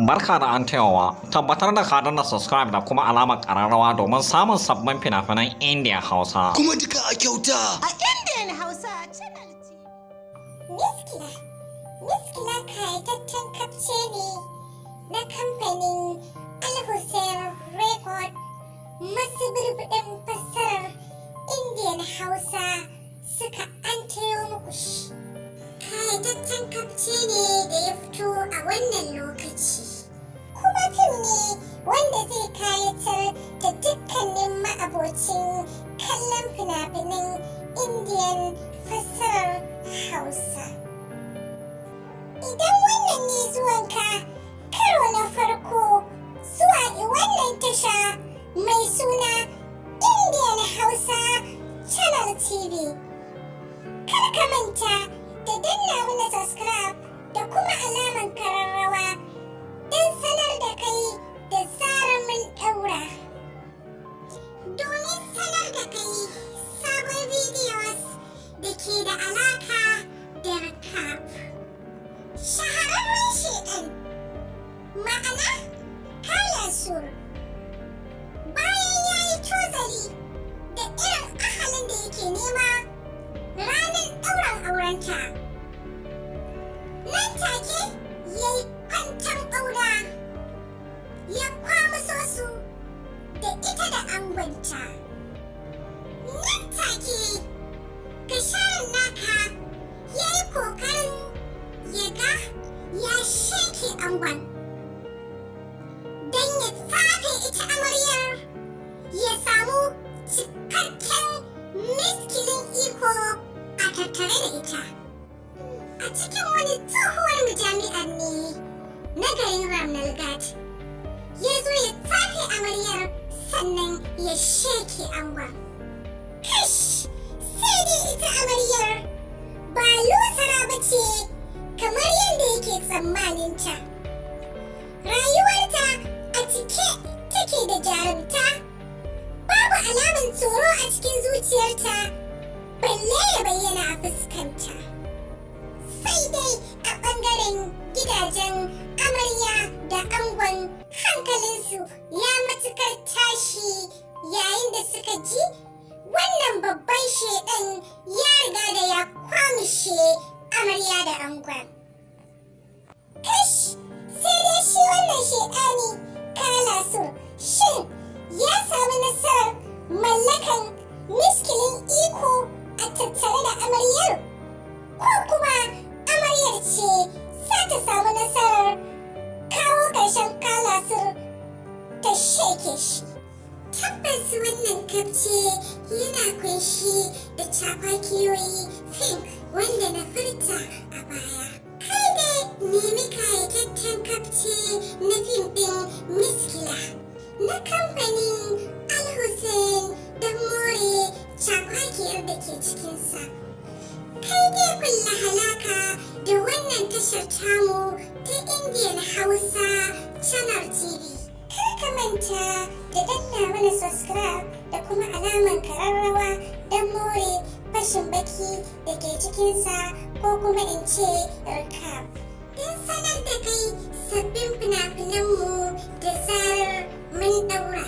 Barka da an tayawa, tabbatar da ka danna subscribe da kuma alamar ƙararrawa domin samun sabbin fina-finan Indiya Hausa. Kuma duka a kyauta! A Indian Hausa Channel TV. Miskila kayataccen kafce ne na kamfanin alhussain record masu birbiɗin fassarar Indian Hausa suka an tayo muku shi. Kayataccen kafce ne da ya fito a wannan lokaci. Kuma fim ne wanda zai kayatar da dukkanin ma'abocin kallon fina-finan Indian fassarar Hausa. Idan wannan ne zuwanka karo na farko zuwa wannan tasha mai suna Indian Hausa Channel TV. Kar ka manta da danna mana subscribe da kuma alaman kararrawa don sanar da kai da zarar mun ɗaura. Domin sanar da kai sabon videos da ke da alaka da recap. Shahararren shedan ma'ana Kalasur bayan ya yi tozali da irin ahalin da yake nema ranar ɗaurin aurenta. Nan take ya yi kwanton ɓauna ya kwamuso su da ita da angonta. Nan take gasharin naka ya yi ƙoƙarin ya ga ya sheke angon don ya tsafe ita amaryar ya samu cikakken miskilin iko a tattare da ita. A cikin wani tsohuwar majami'ar ne na garin Ramnalgat ya zo ya tsafe amaryar sannan ya sheke angon. Kash! Sai dai ita amaryar ba lusara ba ce kamar yadda yake tsammaninta. Rayuwarta a cike take da jarumta, babu alamun tsoro a cikin zuciyarta, balle ya bayyana a fuskanta. Sai dai a ɓangaren gidajen amarya da angon hankalinsu ya matukar tashi yayin da suka ji wannan babban shedan ya riga da ya kwamishe amarya da angon. Kash! Sai dai shi wannan shedani Kalasur shin ya samu nasarar mallakan miskilin iko a tattare da amaryar? Ko kuma amaryar ce za ta samu nasarar kawo ƙarshen Kalasur ta sheke shi? Tabbas wannan kafce yana kunshi da cafakiyoyi pink wanda na furta a baya. Kai dai nemi kayataccen kafce na fim ɗin miskila na kamfanin alhussain don more cafakiyar da ke cikinsa. Kai dai kulla halaka da wannan tashar tamu ta Indian Hausa Channel TV. Kar ka manta da danna mana subscribe da kuma alamar kararrawa don more fashin baki da ke cikinsa ko kuma in ce recap. Don sanar da kai sabbin fina-finanmu da zarar mun daura.